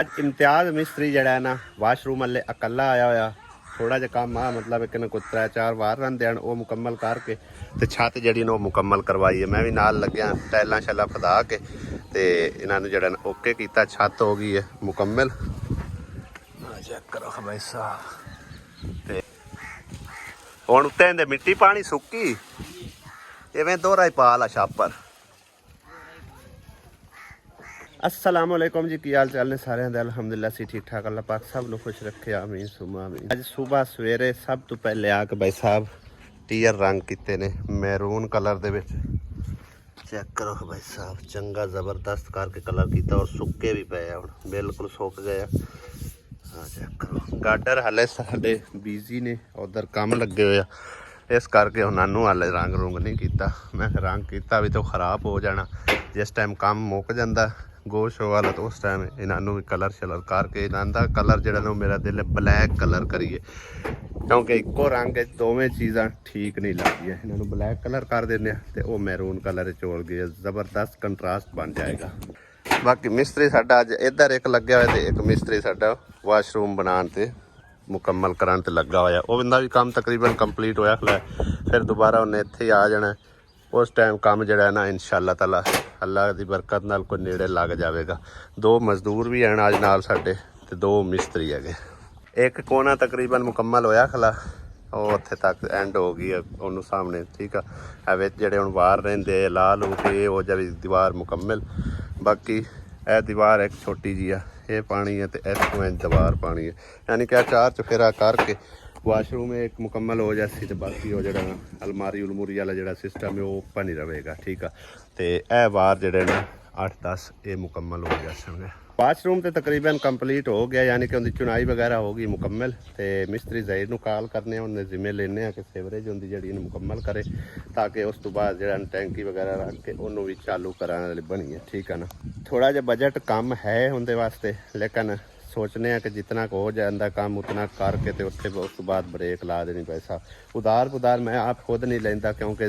ਅੱਜ ਇਮਤਿਆਜ਼ ਮਿਸਤਰੀ ਜਿਹੜਾ ਹੈ ਨਾ ਵਾਸ਼ਰੂਮ ਵਾਲੇ ਇਕੱਲਾ ਆਇਆ ਹੋਇਆ। ਥੋੜਾ ਜਿਹਾ ਕੰਮ ਆ ਮਤਲਬ ਇੱਕ ਨੇ ਕੋਈ 3-4 ਵਾਰ ਰਹਿੰਦੇ ਹਨ ਉਹ ਮੁਕੰਮਲ ਕਰਕੇ ਤੇ ਛੱਤ ਜਿਹੜੀ ਨੇ ਉਹ ਮੁਕੰਮਲ ਕਰਵਾਈ ਹੈ। ਮੈਂ ਵੀ ਨਾਲ ਲੱਗਿਆ ਟਾਇਲਾਂ ਸ਼ੈਲਾਂ ਫਦਾ ਕੇ ਤੇ ਇਹਨਾਂ ਨੂੰ ਜਿਹੜਾ ਓਕੇ ਕੀਤਾ। ਛੱਤ ਹੋ ਗਈ ਹੈ ਮੁਕੰਮਲ। ਚੈੱਕ ਕਰੋ ਭਾਈ ਸਾਹਿਬ। ਤੇ ਹੁਣ ਉੱਤੇ ਇਹਦੇ ਮਿੱਟੀ ਪਾਣੀ ਸੁੱਕੀ ਇਵੇਂ ਦੋਹਰਾ ਹੀ ਪਾ ਲਾ ਛਾਪਰ। अस्सलाम वालेकुम जी, की हाल चाल ने सारे दे? अल्हम्दुलिल्लाह सी ठीक ठाक। अल्लाह पाक सब लोग खुश रखे, आमीन सुमा आमीन। अज सुबह सवेरे सब तो पहले आके भाई साहब टीयर रंग किते ने मैरून कलर दे विच। चेक करो भाई साहब, चंगा जबरदस्त करके कलर किया और सुक्के भी पे हुण बिल्कुल सुक गए। हाँ चेक करो। गाडर हाले साडे बिजी ने उधर काम लगे हुए, इस करके उन्होंने हाले रंग रुंग नहीं किया। मैं रंग किया भी तो खराब हो जाना। जिस टाइम काम मुक जाता गोश वाला तो उस टाइम इन्हों भी कलर शलर करके इन्हों कलर जो मेरा दिल ब्लैक कलर करिए, क्योंकि इको रंग दोवें चीज़ा ठीक नहीं लगती। इन्होंने ब्लैक कलर कर देने तो वह मैरून कलर चोल गए, जबरदस्त कंट्रास्ट बन जाएगा। बाकी मिस्त्री साडा अज इधर एक लग्या हुआ, एक मिस्त्री साडा वाशरूम बनाने मुकम्मल कराने ते लगा होया। वो बंदा भी काम तकरीबन कंप्लीट होया खला, फिर दोबारा उन्हें इत्थे ही आ जाना। उस टाइम काम जड़ा है ना इंशाअल्लाह ताला अल्लाह की बरकत नाल कोई नेड़े लग जाएगा। 2 मजदूर भी हैं अज नाल साडे ते 2 मिस्त्री है। एक कोना तकरीबन मुकम्मल होया खला, वो उत्थे तक एंड हो गई है उन्होंने सामने, ठीक है। विच जेहड़े हुण बाहर रहिंदे ला लू के वो जब दीवार मुकम्मल। बाकी यह दीवार एक छोटी जी है, ये पानी है तो इतों इंच दीवार पानी है, यानी कि 4 चफेरा करके वाशरूम एक मुकम्मल हो जासी तो बाकी वो जो अलमारी उलमूरी वाला जो सिस्टम है वो ओपन ही रहेगा, ठीक है। तो यह बार जोड़े ना 8-10 ये मुकम्मल हो जाए। वाशरूम तो तकरीबन कंप्लीट हो गया, यानी कि उनकी चुनाई वगैरह होगी मुकम्मल। तो मिस्त्री ज़हीर कॉल करने उन्हें जिम्मे लेने कि सीवरेज उनकी जी मुकम्मल करे, ताकि उस तो बाद जो टैंकी वगैरह रख के उन्होंने भी चालू कराने वाली बनी है, ठीक है ना। थोड़ा जहा बजट कम है उनके वास्ते, लेकिन सोचने कि जितना को हो जाता काम उतना करके तो उत्थे उस तो बाद ब्रेक ला देनी। पैसा उधार मैं आप खुद नहीं लेंदा, क्योंकि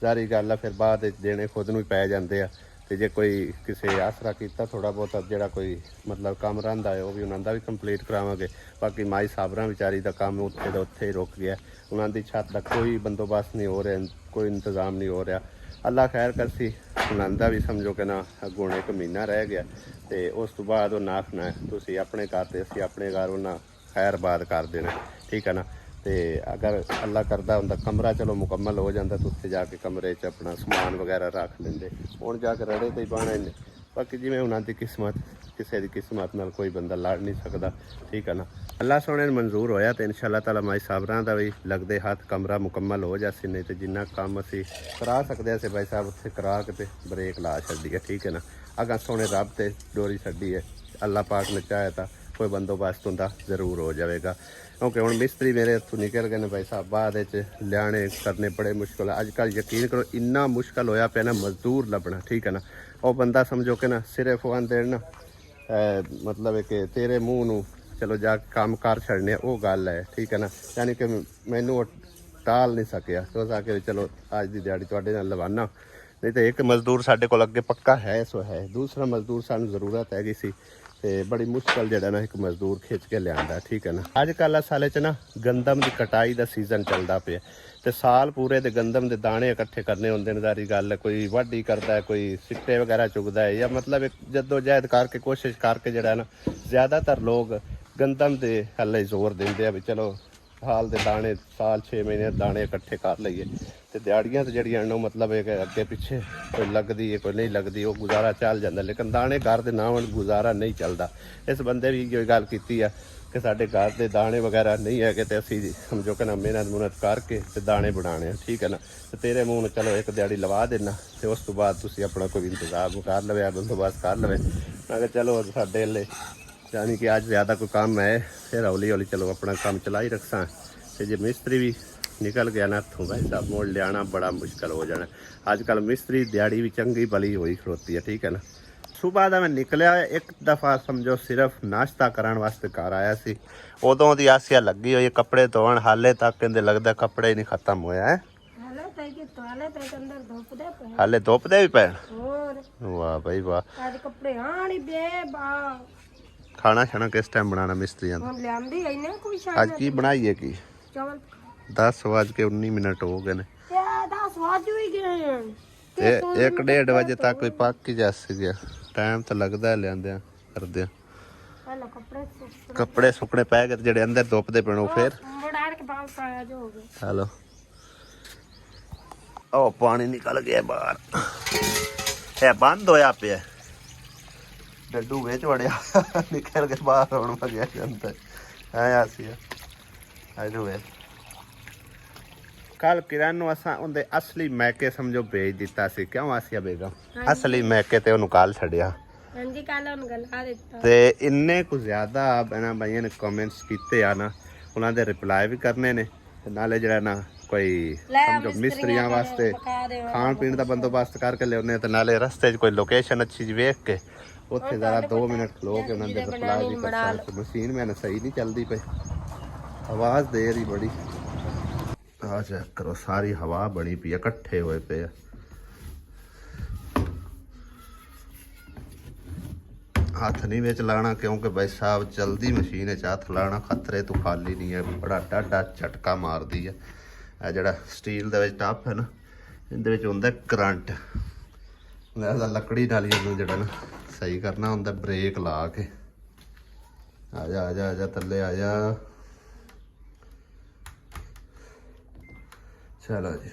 जारी गल है फिर बाद देने खुद नूं पै जाते हैं। तो जे कोई किसी आसरा किया थोड़ा बहुत जोड़ा कोई मतलब काम रहा है वो भी उन्होंने भी कंप्लीट करावांगे। बाकी माई साबरा बेचारी का काम उत्थे का उत्थे ही रुक गया, उन्होंने छत का कोई बंदोबस्त नहीं हो रहा, कोई इंतजाम नहीं हो रहा। अल्लाह खैर करसी, उन्होंने भी समझो कि ना अगों 1 महीना रह गया। तो उस तो बाद उन्हें आखना तुसी अपने घर तो असी अपने घर उन्हें खैरबाद कर देना, ठीक है ना। तो अगर अल्लाह करता उनका कमरा चलो मुकम्मल हो जाता तो उत्थे जाके कमरे च अपना समान वगैरह रख लेंदे, हुण जाके रड़े तो ही पाने ने। बाकी जिवें उन्होंने किस्मत, किसी की किस्मत नाल कोई बंदा लड़ नहीं सकता, ठीक है ना। अल्लाह सोने ने मंजूर होया तो इंशाअल्लाह ताला माई साबरां दा भी लगदे हाथ कमरा मुकम्मल हो जासी। नहीं तो जिन्ना काम असी करा सकते हैं भाई साहब उत्थे करा के ब्रेक ला छड्डी है, ठीक है ना। अगर सोने रब ते डोरी छड्डी है, अल्लाह पाक ने चाहे तो कोई बंदोबस्त उनका जरूर हो जाएगा। क्योंकि हुण मिस्त्री मेरे इत्थों निकल गए ने भाई साहब, बाद लियाने करने बड़े मुश्किल। अजकल यकीन करो इन्ना मुश्किल होया पे ना मजदूर लभना, ठीक है ना। वो बंदा समझो कि ना सिर्फ आंदे ना मतलब कि तेरे मुँह नूं चलो जा काम कर छड़ने वो गल है, ठीक है ना। यानी कि मैनू टाल नहीं सकिया तो आके चलो अज की दिहाड़ी तुहाडे नाल लवाना। नहीं तो एक मजदूर साढ़े को अगे पक्का है सो है, दूसरा मजदूर सानू जरूरत हैगी सी ते बड़ी मुश्किल जो ना एक मजदूर खिंच के लिया, ठीक है ना। अजकल साले च ना गंदम की कटाई का सीजन चलता पे, तो साल पूरे दे गंदम के दाने इकट्ठे करने होंगे ने। सारी गल कोई वाढी करता है, कोई सिट्टे वगैरह चुगता है, या मतलब एक जद्दोजहद करके कोशिश करके जो ना ज़्यादातर लोग गंदम के हले जोर देंगे भी चलो हाल के दाने साल 6 महीने दाने इकट्ठे कर लीए। तो दिहाड़ियाँ तो जड़ियाँ मतलब है कि अगे पिछे कोई लगती है कोई नहीं लगती, वो गुजारा चल जाता। लेकिन दाने घर के ना होण गुजारा नहीं चलता। इस बंदे भी जो गल की है कि साढ़े घर के दाने वगैरह नहीं है तो असी समझो कि ना मेहनत मुहनत करके ते दाने बनाने, ठीक है ना। तो तेरे मूँह में चलो एक दिहाड़ी लवा देना, तो उस तो बाद तुसी अपना कोई इंतजाम कर लवे, बंदोबस्त कर लवे। मैं कहा चलो साढ़े ले यानी कि अज ज़्यादा कोई काम है, फिर हौली हौली चलो अपना काम चला ही रखसा। तो जे मिस्त्री भी निकल गया ना इत्थों भाई साहब मोड़ लिया बड़ा मुश्किल हो जाना। अजकल मिस्त्री दिहाड़ी भी चंगी भली हुई खड़ोती है, ठीक है ना। सुबह का मैं निकलिया एक दफ़ा समझो सिर्फ नाश्ता कराने वास्ते घर आया सी, उदों दी आसिया लगी हुई कपड़े धोन, हाले तक कहते लगता कपड़े ही नहीं खत्म होया है। हाले धुपदे भी पे, वाह भाई वाह। ਖਾਣਾ ਖਾਣਾ ਕਿਸ ਟਾਈਮ ਬਣਾਉਣਾ ਮਿਸਤਰੀਆਂ ਦਾ? ਹੁਣ ਲਿਆਂਦੀ ਇਹਨੇ ਕੋਈ ਅੱਜ ਕੀ ਬਣਾਈਏ ਕੀ? ਚਾਵਲ 10:19 ਹੋ ਗਏ ਨੇ ਤੇ 10 ਵਜ ਵੀ ਗਏ ਹਨ ਤੇ 1:30 ਵਜੇ ਤੱਕ ਕੋਈ ਪੱਕ ਹੀ ਜਾ ਗਿਆ। ਟਾਈਮ ਤਾਂ ਲੱਗਦਾ ਲਿਆਂਦਿਆਂ ਕਰਦਿਆਂ। ਪਹਿਲਾਂ ਕੱਪੜੇ ਸੁੱਕਣੇ ਪੈ ਗਏ ਜਿਹੜੇ ਅੰਦਰ ਧੁੱਪ ਦੇ ਪੈਣੋਂ ਫਿਰ ਮੋੜਾੜ ਕੇ ਬਾਹਰ ਪਾਇਆ ਜੋ ਹੋ ਗਿਆ। ਹਲੋ ਉਹ ਪਾਣੀ ਨਿਕਲ ਗਿਆ ਬਾਹਰ। ਇਹ ਬੰਦ ਹੋਇਆ ਪਿਆ। ਡੱਡੂ ਵਿੱਚ ਵੜਿਆ ਨਿਕਲ ਕੇ ਬਾਹਰ ਆਉਣ ਲੱਗਿਆ ਜਾਂਦਾ ਹੈ ਆਸੀਆ ਆਜੋ ਵੇ। ਕੱਲ ਕਿਰਨ ਨੂੰ ਅਸਾਂ ਉਹਦੇ ਅਸਲੀ ਮੈਕੇ ਸਮਝੋ ਭੇਜ ਦਿੱਤਾ ਸੀ। ਕਿਉਂ ਆਸੀਆ ਬੇਗਮ? ਅਸਲੀ ਮੈਕੇ ਤੇ ਉਹਨੂੰ ਕੱਲ ਛੱਡਿਆ। ਹਾਂਜੀ ਕੱਲ ਉਹਨੂੰ ਗਲਾ ਦਿੱਤਾ ਤੇ ਇੰਨੇ ਕੁ ਜ਼ਿਆਦਾ ਇਹਨਾਂ ਬਾਈਆਂ ਨੇ ਕਮੈਂਟਸ ਕੀਤੇ ਆ ਨਾ, ਉਹਨਾਂ ਦੇ ਰਿਪਲਾਈ ਵੀ ਕਰਨੇ ਨੇ ਤੇ ਨਾਲੇ ਜਿਹੜਾ ਨਾ ਕੋਈ ਸਮਝੋ ਮਿਸਤਰੀਆਂ ਵਾਸਤੇ ਖਾਣ ਪੀਣ ਦਾ ਬੰਦੋਬਸਤ ਕਰਕੇ ਲਿਆਉਣੇ ਤੇ ਨਾਲੇ ਰਸਤੇ 'ਚ ਕੋਈ ਲੋਕੇਸ਼ਨ ਅੱਛੀ ਜਿਹੀ ਵੇਖ ਕੇ ਉੱਥੇ ਜ਼ਰਾ 2 ਮਿੰਟ ਖਲੋ ਕੇ ਉਹਨਾਂ ਦੇ ਰਿਪਲਾਈ ਵੀ ਕਰ ਸਕਦੇ। ਮਸ਼ੀਨ ਮੈਨੇ ਸਹੀ ਨਹੀਂ ਚੱਲਦੀ ਪਈ, ਆਵਾਜ਼ ਦੇ ਰਹੀ ਬੜੀ। ਆ ਚੈੱਕ ਕਰੋ ਸਾਰੀ ਹਵਾ ਬਣੀ ਪਈ ਆ, ਇਕੱਠੇ ਹੋਏ ਪਏ ਆ। ਹੱਥ ਨਹੀਂ ਵਿੱਚ ਲਾਣਾ ਕਿਉਂਕਿ ਭਾਈ ਸਾਹਿਬ ਜਲਦੀ ਮਸ਼ੀਨ 'ਚ ਹੱਥ ਲਾਣਾ ਖਤਰੇ ਤੋਂ ਖਾਲੀ ਨਹੀਂ ਹੈ। ਬੜਾ ਡਾਢਾ ਝਟਕਾ ਮਾਰਦੀ ਹੈ। ਇਹ ਜਿਹੜਾ ਸਟੀਲ ਦੇ ਵਿੱਚ ਟੱਪ ਹੈ ਨਾ, ਇਹਦੇ ਵਿੱਚ ਹੁੰਦਾ ਕਰੰਟ। ਇਹਦਾ ਲੱਕੜੀ ਨਾਲ ਹੀ ਇਹਨੂੰ ਜਿਹੜਾ ਨਾ ਸਹੀ ਕਰਨਾ ਹੁੰਦਾ ਬ੍ਰੇਕ ਲਾ ਕੇ। ਆ ਜਾ ਆ ਜਾ ਆ ਜਾ ਥੱਲੇ ਆ ਜਾ। ਚਲੋ ਜੀ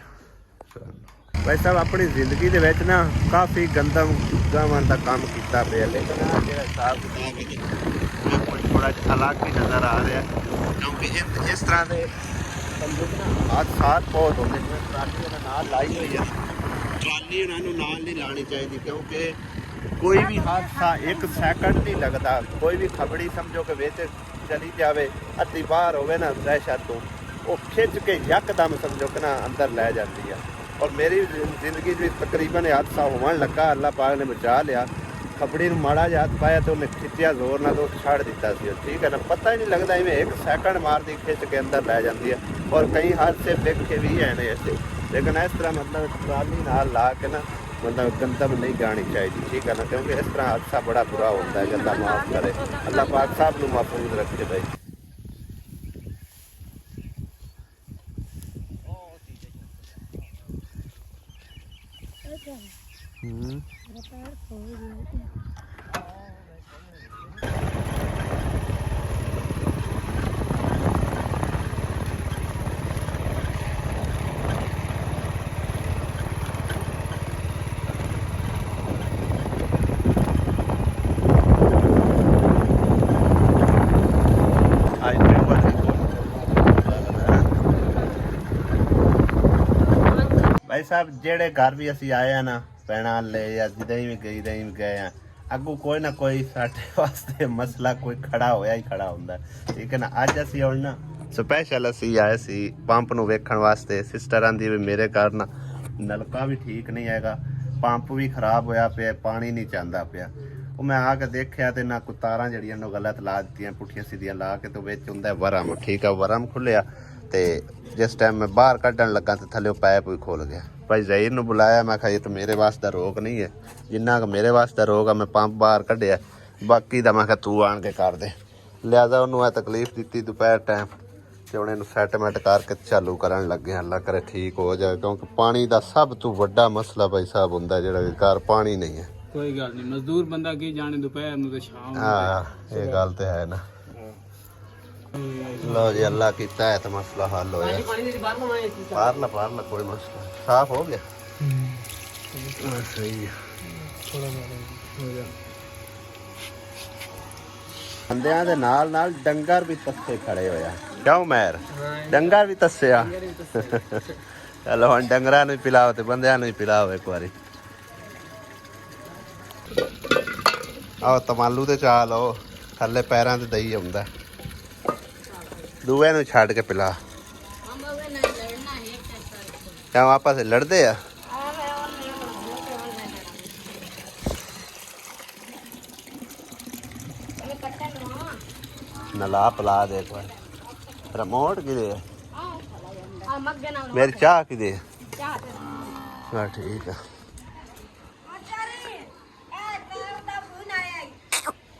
ਭਾਈ ਸਾਹਿਬ ਆਪਣੀ ਜ਼ਿੰਦਗੀ ਦੇ ਵਿੱਚ ਨਾ ਕਾਫੀ ਗੰਦਮ ਗਾਵਨ ਦਾ ਕੰਮ ਕੀਤਾ ਪਿਆ, ਲੇਕਿਨ ਆ ਜਿਹੜਾ ਹਿਸਾਬ ਕੋਈ ਥੋੜਾ ਜਿਹਾ ਅਲੱਗ ਹੀ ਨਜ਼ਰ ਆ ਰਿਹਾ ਕਿਉਂਕਿ ਇਸ ਤਰ੍ਹਾਂ ਦੇ ਹਾਦਸਾਤ ਬਹੁਤ ਹੁੰਦੇ ਨੇ। ਟਰਾਲੀ ਉਹਨਾਂ ਨਾਲ ਲਾਈ ਹੋਈ ਹੈ, ਟਰਾਲੀ ਉਹਨਾਂ ਨੂੰ ਨਾਲ ਨਹੀਂ ਲਾਉਣੀ ਚਾਹੀਦੀ ਕਿਉਂਕਿ ਕੋਈ ਵੀ ਹਾਦਸਾ 1 ਸੈਕਿੰਡ ਨਹੀਂ ਲੱਗਦਾ। ਕੋਈ ਵੀ ਖਬੜੀ ਸਮਝੋ ਕਿ ਵਿੱਚ ਚਲੀ ਜਾਵੇ, ਅੱਧੀ ਬਾਹਰ ਹੋਵੇ ਨਾ ਦਹਿਸ਼ਤ ਤੋਂ, ਉਹ ਖਿੱਚ ਕੇ ਯਕਦਮ ਸਮਝੋ ਕਿ ਨਾ ਅੰਦਰ ਲੈ ਜਾਂਦੀ ਆ। ਔਰ ਮੇਰੀ ਜ਼ਿੰਦਗੀ ਵਿੱਚ ਤਕਰੀਬਨ ਹਾਦਸਾ ਹੋਣ ਲੱਗਾ, ਅੱਲਾਹ ਪਾਕ ਨੇ ਬਚਾ ਲਿਆ। ਖਬੜੀ ਨੂੰ ਮਾੜਾ ਜਿਹਾ ਹੱਥ ਪਾਇਆ ਤੇ ਉਹਨੇ ਖਿੱਚਿਆ ਜ਼ੋਰ ਨਾਲ, ਉਹ ਛੱਡ ਦਿੱਤਾ ਸੀ। ਠੀਕ ਹੈ ਨਾ, ਪਤਾ ਹੀ ਨਹੀਂ ਲੱਗਦਾ, ਇਵੇਂ 1 ਸੈਕਿੰਡ ਮਾਰਦੀ ਖਿੱਚ ਕੇ ਅੰਦਰ ਲੈ ਜਾਂਦੀ ਹੈ। ਔਰ ਕਈ ਹਾਦਸੇ ਵੇਖੇ ਵੀ ਹੈ ਨੇ ਐਸੇ, ਲੇਕਿਨ ਇਸ ਤਰ੍ਹਾਂ ਮਤਲਬ ਟਰਾਲੀ ਨਾਲ ਲਾ ਕੇ ਨਾ ਮਤਲਬ ਗੰਦਮ ਨਹੀਂ ਗਾਣੀ ਚਾਹੀਦੀ। ਠੀਕ ਹੈ ਨਾ, ਕਿਉਂਕਿ ਇਸ ਤਰ੍ਹਾਂ ਹਾਦਸਾ ਬੜਾ ਬੁਰਾ ਹੁੰਦਾ ਹੈ। ਗੰਦਾ ਮਾਫ ਕਰੇ, ਅੱਲਾਹ ਪਾਕ ਸਾਹਿਬ ਨੂੰ ਮਹਿਫੂਜ਼ ਰੱਖੇ ਭਾਈ। भाई साहब जेड़े घर भी असी आए हैं ना भैन ले या जिदे भी गए हैं, अगू कोई ना कोई साडे वास्ते मसला कोई खड़ा होया ही खड़ा हुंदा। ठीक है ना, अज असी हुण ना स्पैशल असी आए सी पंप नूं वेखण वास्ते। सिस्टर आंदी वी मेरे घर ना नलका भी ठीक नहीं हैगा, पंप भी खराब होया पिया, पानी नहीं चांदा पिया। ਉਹ ਮੈਂ ਆ ਕੇ ਦੇਖਿਆ ਤੇ ਨਾ ਕੁਤਾਰਾਂ ਜਿਹੜੀਆਂ ਨੂੰ ਗਲਤ ਲਾ ਦਿੱਤੀਆਂ, ਪੁੱਠੀਆਂ ਸਿੱਧੀਆਂ ਲਾ ਕੇ, ਤੇ ਵਿੱਚ ਹੁੰਦਾ ਵਰਮ। ਠੀਕ ਆ, ਵਰਮ ਖੁੱਲਿਆ ਤੇ ਜਿਸ ਟਾਈਮ ਮੈਂ ਬਾਹਰ ਕੱਢਣ ਲੱਗਾ ਤੇ ਥੱਲੇ ਪਾਇਪ ਵੀ ਖੁੱਲ ਗਿਆ। ਭਾਈ ਜ਼ਹੀਰ ਨੂੰ ਬੁਲਾਇਆ, ਮੈਂ ਕਿਹਾ ਇਹ ਤਾਂ ਮੇਰੇ ਵਾਸਤੇ ਦਾ ਰੋਗ ਨਹੀਂ ਹੈ, ਜਿੰਨਾ ਕੁ ਮੇਰੇ ਵਾਸਤੇ ਦਾ ਰੋਗ ਆ ਮੈਂ ਪੰਪ ਬਾਹਰ ਕੱਢਿਆ, ਬਾਕੀ ਦਾ ਮੈਂ ਕਿਹਾ ਤੂੰ ਆਣ ਕੇ ਕਰ ਦੇ। ਲਿਆਦਾ ਉਹਨੂੰ ਇਹ ਤਕਲੀਫ ਦਿੱਤੀ ਦੁਪਹਿਰ ਟਾਈਮ, ਤੇ ਹੁਣ ਇਹਨੂੰ ਸੈਟਮੈਂਟ ਕਰਕੇ ਚਾਲੂ ਕਰਨ ਲੱਗੇ। ਅੱਲਾ ਕਰੇ ਠੀਕ ਹੋ ਜਾਏ, ਕਿਉਂਕਿ ਪਾਣੀ ਦਾ ਸਭ ਤੋਂ ਵੱਡਾ ਮਸਲਾ ਭਾਈ ਸਾਹਿਬ ਹੁੰਦਾ ਜਿਹੜਾ ਘਰ ਪਾਣੀ ਨਹੀਂ ਹੈ। ਕੋਈ ਗੱਲ ਨਹੀਂ, ਮਜ਼ਦੂਰ ਬੰਦਾ ਕੀ ਜਾਣੇ ਦੁਪਹਿਰ ਨੂੰ ਤੇ ਸ਼ਾਮ ਨੂੰ। ਹਾਂ ਇਹ ਗੱਲ ਤੇ ਹੈ ਨਾ। ਲਓ ਜੀ ਅੱਲਾ ਕੀਤਾ ਹੈ ਤਾਂ ਮਸਲਾ ਹੱਲ ਹੋਇਆ। ਪਾਰਲਾ ਕੋਈ ਮਸਲਾ ਸਾਫ਼ ਹੋ ਗਿਆ। ਸਹੀ ਹੈ। ਬੰਦਿਆਂ ਦੇ ਨਾਲ ਨਾਲ ਡੰਗਰ ਵੀ ਤੱਸੇ ਖੜੇ ਹੋਇਆ। ਕਿਉਂ ਮੈਰ ਡੰਗਰ ਵੀ ਤੱਸਿਆ। ਚਲੋ ਹੁਣ ਡੰਗਰਾਂ ਨੂੰ ਪਿਲਾਓ ਤੇ ਬੰਦਿਆਂ ਨੂੰ ਹੀ ਪਿਲਾਓ ਇੱਕ ਵਾਰੀ। ਆਹ ਤਮਾਲੂ ਤੇ ਚਾਹ ਲਓ, ਥੱਲੇ ਪੈਰਾਂ ਤੇ ਦਹੀਂ ਆਉਂਦਾ। ਦੂਏ ਨੂੰ ਛੱਡ ਕੇ ਪਿਲਾ। ਕਿਉਂ ਆਪਸ ਵਿੱਚ ਲੜਦੇ ਆ? ਨਲਾ ਪਲਾ ਦੇ ਇੱਕ ਵਾਰ। ਰਿਮੋਟ ਕਿਦੇ ਆ? ਮੇਰੀ ਚਾਹ ਕਿਦੇ ਆ? ਹਾਂ ਠੀਕ ਆ।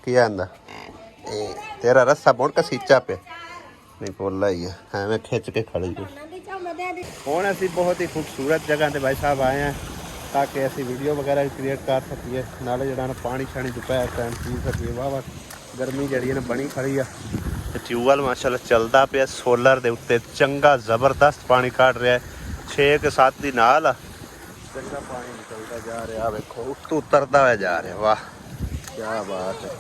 ਕੀ ਆਂਦਾ? तेरा रस्सा बुण के सीचा पे नहीं बोला ही है एवं खिंच के खड़ी हुई। ਹੁਣ ਅਸੀਂ ਬਹੁਤ ਹੀ ਖੂਬਸੂਰਤ ਜਗ੍ਹਾ ਤੇ ਭਾਈ ਸਾਹਿਬ ਆਏ ਹਾਂ ਤਾਂ ਕਿ ਅਸੀਂ ਵੀਡੀਓ ਵਗੈਰਾ ਵੀ ਕ੍ਰੀਏਟ ਕਰ ਸਕੀਏ, ਨਾਲੇ ਜਿਹੜਾ ਨਾ ਪਾਣੀ ਛਾਣੀ ਦੁਪਹਿਰ ਟਾਈਮ ਪੀ ਸਕੀਏ। ਵਾਹ ਗਰਮੀ ਜਿਹੜੀ ਹੈ ਨਾ ਬਣੀ ਖੜੀ ਆ ਤੇ ਟਿਊਬਵੈੱਲ ਮਾਸ਼ਾਅੱਲਾ ਚੱਲਦਾ ਪਿਆ ਸੋਲਰ ਦੇ ਉੱਤੇ, ਚੰਗਾ ਜ਼ਬਰਦਸਤ ਪਾਣੀ ਕੱਢ ਰਿਹਾ 6 ਕੇ 7 ਦੀ ਨਾਲ ਆ, ਚੰਗਾ ਪਾਣੀ ਨਿਕਲਦਾ ਜਾ ਰਿਹਾ। ਵੇਖੋ ਉੱਤੋਂ ਉਤਰਦਾ ਹੋਇਆ ਜਾ ਰਿਹਾ। ਵਾਹ ਕੀ ਬਾਤ ਹੈ।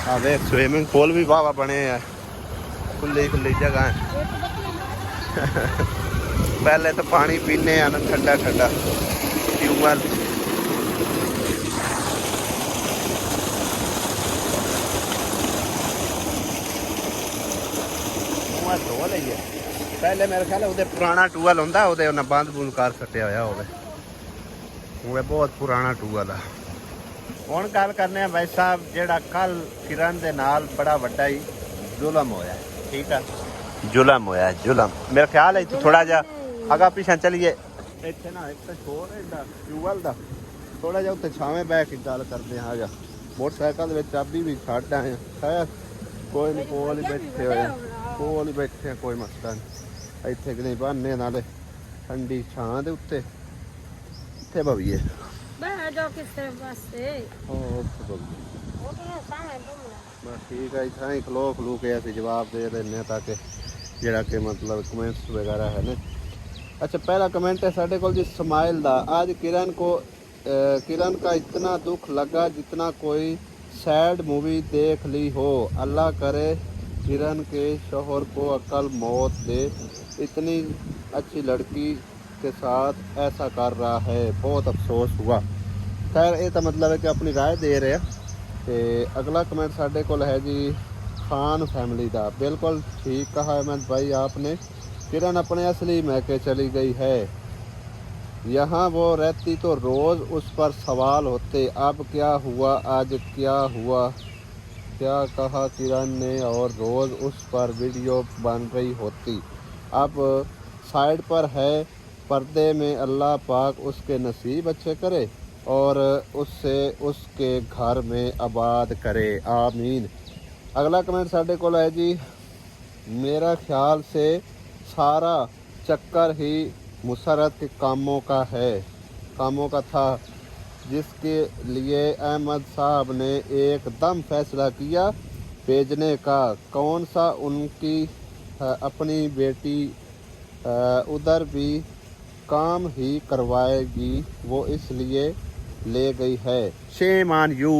ਆ ਵੇਖ ਸਵਿਮਿੰਗ ਪੂਲ ਵੀ ਵਾਹ ਬਣੇ ਆ, खुली खुली जगह है। पहले तो पानी पीने आना ठंडा ठंडा ट्यूबवेल धो लईए। पहले मेरे ख्याल उहदे पुराना ट्यूबवेल होंदा उहदे उन्हें बंद बूंद कर सटिया होया होवे, वो बहुत पुराना ट्यूबवेल है। हुण गल करने भाई साहब जेड़ा कल किरण दे नाल बड़ा वड्डा ही जुलम होया, ठीक है जुलम होया जुलम। मेरा ख्याल है थोड़ा जा अगा पिछा चलिए इतने ना एक छोर ट्यूबवेल का थोड़ा जा उत्ते छावे बह के गल करते हैं। जा मोटरसाइकिल चाबी भी छड्ड आए खैर कोई नहीं, कोल ही बैठे हुए कोल ही बैठे हैं, कोई मसला नहीं। इतने कि नहीं बहाने नाले ठंडी छां दे उत्ते इत्थे बवीए ठीक है। इतना ही खलो खलू के ऐसे जवाब दे देने ताकि जरा के मतलब कमेंट्स वगैरह है ना। अच्छा पहला कमेंट है साढ़े को जी स्माइल दा, आज किरण का इतना दुख लगा जितना कोई सैड मूवी देख ली हो। अल्लाह करे किरण के शोहर को अकल मौत दे, इतनी अच्छी लड़की के साथ ऐसा कर रहा है, बहुत अफसोस हुआ। खैर ये तो मतलब है कि अपनी राय दे रहे हैं। तो अगला कमेंट साढ़े को है जी खान फैमिली का, बिल्कुल ठीक कहा अहमद भाई आपने। किरण अपने असली मैके चली गई है, यहाँ वो रहती तो रोज़ उस पर सवाल होते, अब क्या हुआ आज क्या हुआ, क्या कहा किरण ने, और रोज़ उस पर वीडियो बन रही होती। अब साइड पर है पर्दे में, अल्लाह पाक उसके नसीब अच्छे करे और उससे उसके घर में आबाद करे, आमीन। अगला कमेंट साढ़े को है जी मेरा ख्याल से सारा चक्कर ही मुसरत के कामों का था, जिसके लिए अहमद साहब ने एकदम फैसला किया भेजने का। कौन सा उनकी अपनी बेटी उधर भी काम ही करवाएगी, वो इसलिए ले गई है। शेम ऑन यू,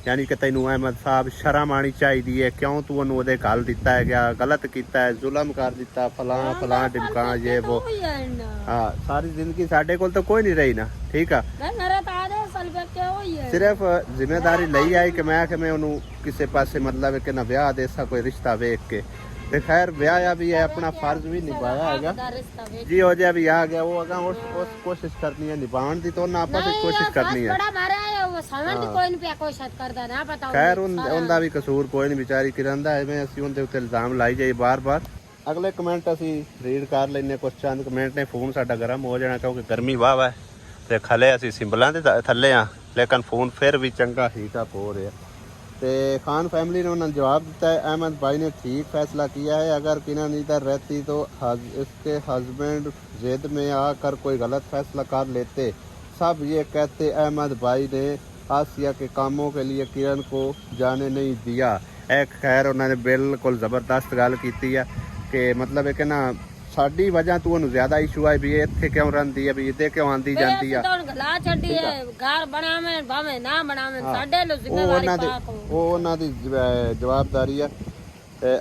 यानी कि तैनू अहमद साहब शर्म आनी चाहिए, क्यों तू ਉਹਨੂੰ ਉਹਦੇ ਗੱਲ ਦਿੱਤਾ ਹੈ ਗਿਆ, गलत ਕੀਤਾ है, जुलम कर ਦਿੱਤਾ, फलां फलां ढिमका ये वो। हाँ सारी जिंदगी साढ़े कोल तो कोई नहीं रही ना, ठीक है। सिर्फ जिम्मेदारी लई आई कि मैं ਉਹਨੂੰ ਕਿਸੇ ਪਾਸੇ मतलब कि ना ਵਿਆਹ ਦੇ ऐसा कोई रिश्ता वेख के ਤੇ खैर ਵਿਆਹਿਆ भी है, अपना फर्ज भी निभाया हैगा जी। हो जाए भी आ गया वो अगर उस कोशिश करनी है निभाने दी, तो ना आपस में कोशिश करनी है। खैर उनका भी कसूर कोई नहीं, बेचारी किरण दा एवें ਅਸੀਂ ਉਹਦੇ ਉੱਤੇ ਇਲਜ਼ਾਮ ਲਾਈ ਜਾਈ ਬਾਰ-ਬਾਰ। अगले कमेंट ਅਸੀਂ रीड कर ਲੈਨੇ, कुछ चंद कमेंट ने। फोन साਡਾ गरम हो जाना क्योंकि गर्मी वाह है ਤੇ ਖਲੇ ਅਸੀਂ ਸਿੰਬਲਾਂ ਦੇ ਥੱਲੇ ਆ, लेकिन फोन फिर भी चंगा हीट अप हो रहा। तो खान फैमिली ने उन्होंने जवाब दिता है अहमद भाई ने ठीक फैसला किया है, अगर किरण इधर रहती तो इसके हस्बैंड जिद में आकर कोई गलत फैसला कर लेते। सब ये कहते अहमद भाई ने आसिया के कामों के लिए किरण को जाने नहीं दिया। एक खैर उन्होंने बिल्कुल ज़बरदस्त गल की है कि मतलब है कि ना साडी वजह तो उन्हें ज्यादा इशू है भी इत्थे क्यों रहंदी है, भी इदे क्यों आंदी जांदी है। गला छड्डी है घर बनावे भावे ना बनावे साडे लो जिम्मेदारी पाक हो, उन्हां दी जवाबदारी है।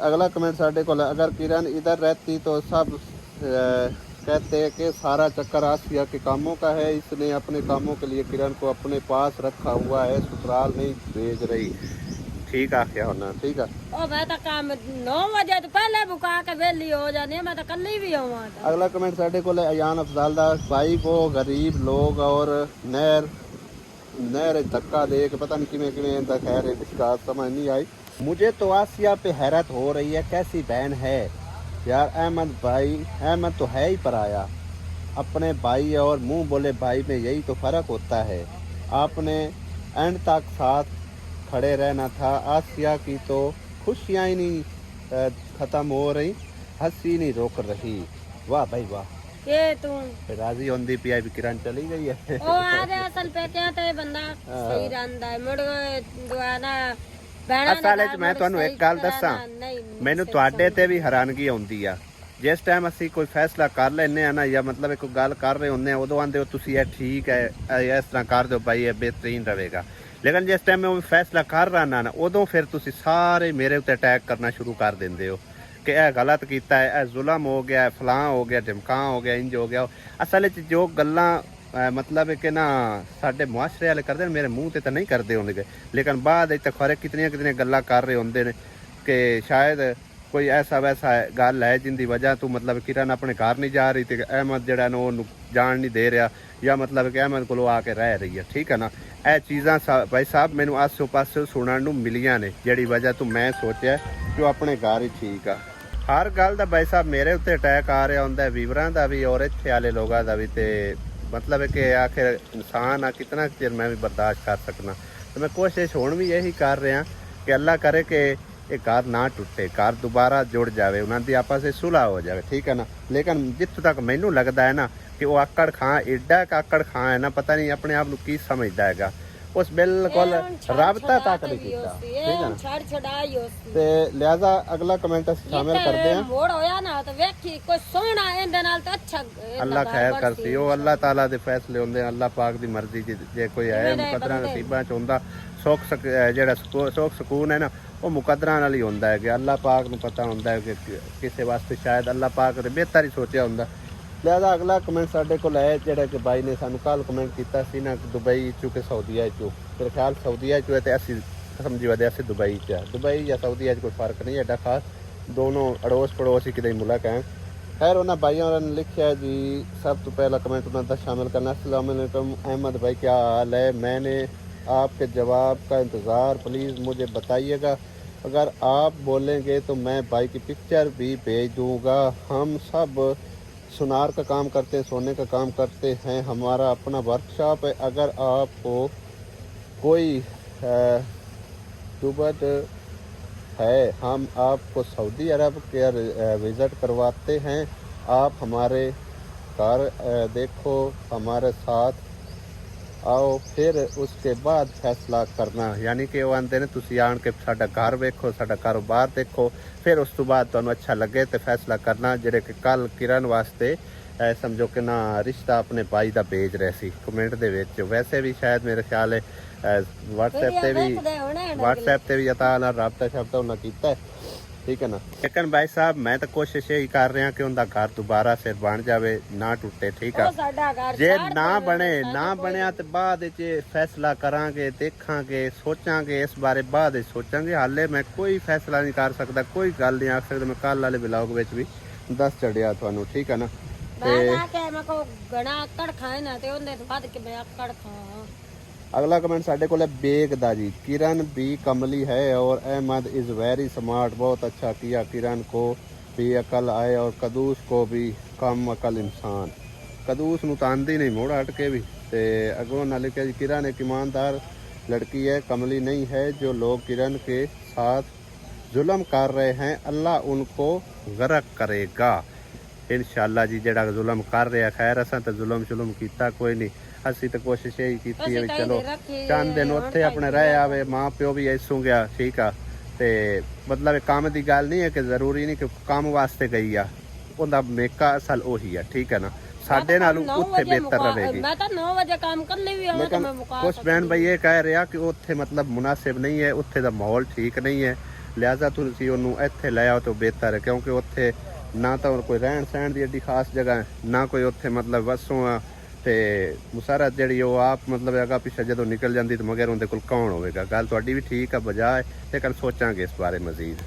अगला कमेंट साडे कोल, अगर किरण इधर रहती तो सब कहते हैं कि सारा चक्कर आसिया के कामों का है, इसने अपने कामों के लिए किरण को अपने पास रखा हुआ है, ससुराल नहीं भेज रही। ठीक आ क्या होना, ठीक है। ओ मैं तो काम 9 बजे तो पहले बुका के वेली हो जाने, मैं तो कल्ली भी होवां। अगला कमेंट साडे कोल अयान अफजाल दा, भाई वो गरीब लोग और नहर धक्का दे के पता नहीं किमें किमें दा, खैर इसका समझ नहीं आई मुझे। तो आसिया पे हैरत हो रही है, कैसी बहन है यार। अहमद तो है ही पराया, अपने भाई और मुंह बोले भाई में यही तो फ़र्क होता है। आपने एंड तक साथ खड़े रहना था। आसिया की तो खुशियाँ ही नहीं ख़त्म हो रही, हंसी नहीं रोक रही। वाह भाई वाह। ये तू राजी होंदी पिया भी किरण चली गई है। ओ आ जा असल पे क्या ते बंदा सही रहंदा है मुड़ दुआना ਬਹਿਣਾ ਅਸਲ ਵਿੱਚ ਮੈਂ ਤੁਹਾਨੂੰ ਇੱਕ ਗੱਲ ਦੱਸਾਂ, ਮੈਨੂੰ ਤੁਹਾਡੇ ਤੇ ਵੀ ਹੈਰਾਨਗੀ ਆਉਂਦੀ ਆ। ਜਿਸ ਟਾਈਮ ਅਸੀਂ ਕੋਈ ਫੈਸਲਾ ਕਰ ਲੈਨੇ ਆ ਨਾ, ਜਾਂ ਮਤਲਬ ਕੋਈ ਗੱਲ ਕਰ ਰਹੇ ਹੁੰਦੇ ਆ, ਉਦੋਂ ਆਂਦੇ ਹੋ ਤੁਸੀਂ ਇਹ ਠੀਕ ਹੈ, ਇਸ ਤਰ੍ਹਾਂ ਕਰ ਦਿਓ ਭਾਈ, ਇਹ ਬਿਹਤਰੀਨ ਰਹੇਗਾ। ਲੇਕਿਨ ਜਿਸ ਟਾਈਮ ਮੈਂ ਉਹ ਫੈਸਲਾ ਕਰ ਰਹਾ ਨਾ, ਉਦੋਂ ਫਿਰ ਤੁਸੀਂ ਸਾਰੇ ਮੇਰੇ ਉੱਤੇ ਅਟੈਕ ਕਰਨਾ ਸ਼ੁਰੂ ਕਰ ਦਿੰਦੇ ਹੋ ਕਿ ਇਹ ਗਲਤ ਕੀਤਾ ਹੈ, ਇਹ ਜ਼ੁਲਮ ਹੋ ਗਿਆ, ਫਲਾਂ ਹੋ ਗਿਆ, ਢਿਮਕਾਂ ਹੋ ਗਿਆ, ਇੰਜ ਹੋ ਗਿਆ। ਅਸਲ ਵਿੱਚ ਜੋ ਗੱਲਾਂ मतलब है कि ना साढ़े मुआशरे वाले करते मेरे मुँह ते तो नहीं करते होंगे, लेकिन बाद तो खरे कितनी कितनी गल्लां कर रहे होंगे ने कि शायद कोई ऐसा वैसा गल है जिंदी वजह तो मतलब किरण अपने घर नहीं जा रही थी, अहमद जड़ा ना वो जान नहीं दे रहा, या मतलब कि अहमद को आके रह रही है। ठीक है ना, यह चीज़ां भाई साहब मैनू आसों पासों सुनने नूं मिलियां ने, जिहड़ी वजह तो मैं सोचा कि अपने घर ही ठीक आ। हर गल दा भाई साहब मेरे उत्ते अटैक आ रहा होंदा, वीवरां दा भी और इत्थे वाले लोगां दा भी। ते मतलब है कि आखिर इंसान आ, कितना चिर मैं भी बर्दाश्त कर सकना। तो मैं कोशिश हुण भी यही कर रहा कि अल्लाह करे कि ये घर ना टुटे, घर दोबारा जुड़ जाए, उन्होंने आपस में सुलह हो जाए। ठीक है ना, लेकिन जितों तक मैनू लगता है ना कि वो आकड़ खां, एडा आकड़ खां है ना, पता नहीं अपने आप को की समझता है, उस बिल्कुल राबता तक नहीं किया। ठीक है ना, लिहाजा अगला कमेंट शामिल करते हैं। मोड़ होया ना तो वेखी कोई सोना इंदे नाल तो अच्छा अल्लाह खैर करसी, वो अल्लाह ताला दे फैसले होंदे, अल्लाह पाक दी मर्जी जे कोई है मुकद्दरां नसीबां च होंदा। सुख जेड़ा सुख सकून है ना, वो मुकद्दरां नाल ही होंदा है कि अल्लाह पाक नूं पता होंदा है कि किसे वास्ते शायद अल्लाह पाक ने बेहतर ही सोचा होंदा। लिहाजा अगला कमेंट साढ़े को है जोड़ा कि भाई ने सानू कल कमेंट किया सी ना, दुबई चू के सऊदीया चू, मेरे ख्याल सऊदीया चू है तो असी समझी वजह से दुबई च है, दुबई या सऊदीया कोई फर्क नहीं है खास, दोनों अड़ोस पड़ोस ही कितने मुल्क हैं। खैर उन्होंने भाइयों ने लिखा जी, सब तो पहला कमेंट उन्होंने शामिल करना। अस्सलाम वालेकुम अहमद भाई, क्या हाल है? मैंने आपके जवाब का इंतज़ार, प्लीज़ मुझे बताइएगा, अगर आप बोलेंगे तो मैं भाई की पिक्चर भी भेज दूँगा। हम सब सुनार का काम करते हैं, सोने का काम करते हैं, हमारा अपना वर्कशॉप है। अगर आपको कोई दुबद है, हम आपको सऊदी अरब के विज़िट करवाते हैं, आप हमारे घर देखो, हमारे साथ आओ, फिर उसके बाद फैसला करना। यानी कि वो आंदे ने तुसी आन के साडा घर वेखो, साडा कारोबार देखो, फिर उस तो बाद तुहानू अच्छा लगे तो फैसला करना। जिहड़े कि कल किरण वास्ते समझो कि ना रिश्ता अपने भाई का भेज रहे सी कमेंट दे विच। वैसे भी शायद मेरे ख्याल है व्हाट्सएप ते भी अता नाल राबता शाबता उन्हें कीता है। ठीक है ना, लेकिन भाई साहब मैं तो कोशिश यही कर रहा कि उनका घर दोबारा से बन जाए, ना टूटे। ठीक है, जे ना बने ना बनया तो बाद फैसला करांगे, देखांगे, सोचांगे इस बारे, बाद सोचांगे। हाले मैं कोई फैसला नहीं कर सकता, कोई गल नहीं आख सकता। मैं कल वाले ब्लॉग में भी दस चढ़िया थानू। ठीक है ना, अगला कमेंट साढ़े को बेग दा जी, किरण भी कमली है और अहमद इज़ वेरी स्मार्ट, बहुत अच्छा किया, किरण को भी अकल आए और कदूस को भी कम अकल इंसान। कदूस नूं तां आंदी नहीं मोड़ हट के भी। ते अगों ना लिखा जी, किरण एक ईमानदार लड़की है, कमली नहीं है। जो लोग किरण के साथ जुल्म कर रहे हैं, अल्लाह उनको गरक करेगा इंशाअल्लाह जी। जड़ा जुल्म कर रहा, खैर असां तो जुल्म शुलम कीता कोई नहीं, असी तो कोशिश यही की है चलो चंद दिन उत्थे अपने रह आवे, माँ प्यो भी ऐसों गया। ठीक है, ते मतलब काम की गल नहीं है कि जरूरी नहीं कि काम वास्ते गई आ, उनका मेका असल उही है। ठीक है ना, साडे नाल उत्थे बेहतर रहेगी। मैं तो 9 बजे काम करने भी आवां तो मैं मुका कुछ बहन भाई ये कह रहा कि उत्थे मतलब मुनासिब नहीं है, उत्थे दा माहौल ठीक नहीं है, लिहाजा तुसीं ओनू इत्थे ले आओ तो बेहतर है। क्योंकि उत्थे ना तो कोई रहन सहन की एडी खास जगह है, ना कोई उत्थे मतलब वसों आ, ते मुसारत जी वो आप मतलब अगर पिछले जो निकल जाती तो मगर उनके कोल कौन होगा। गल तुहाडी भी ठीक है, बजाए लेकिन सोचांगे इस बारे मजीद।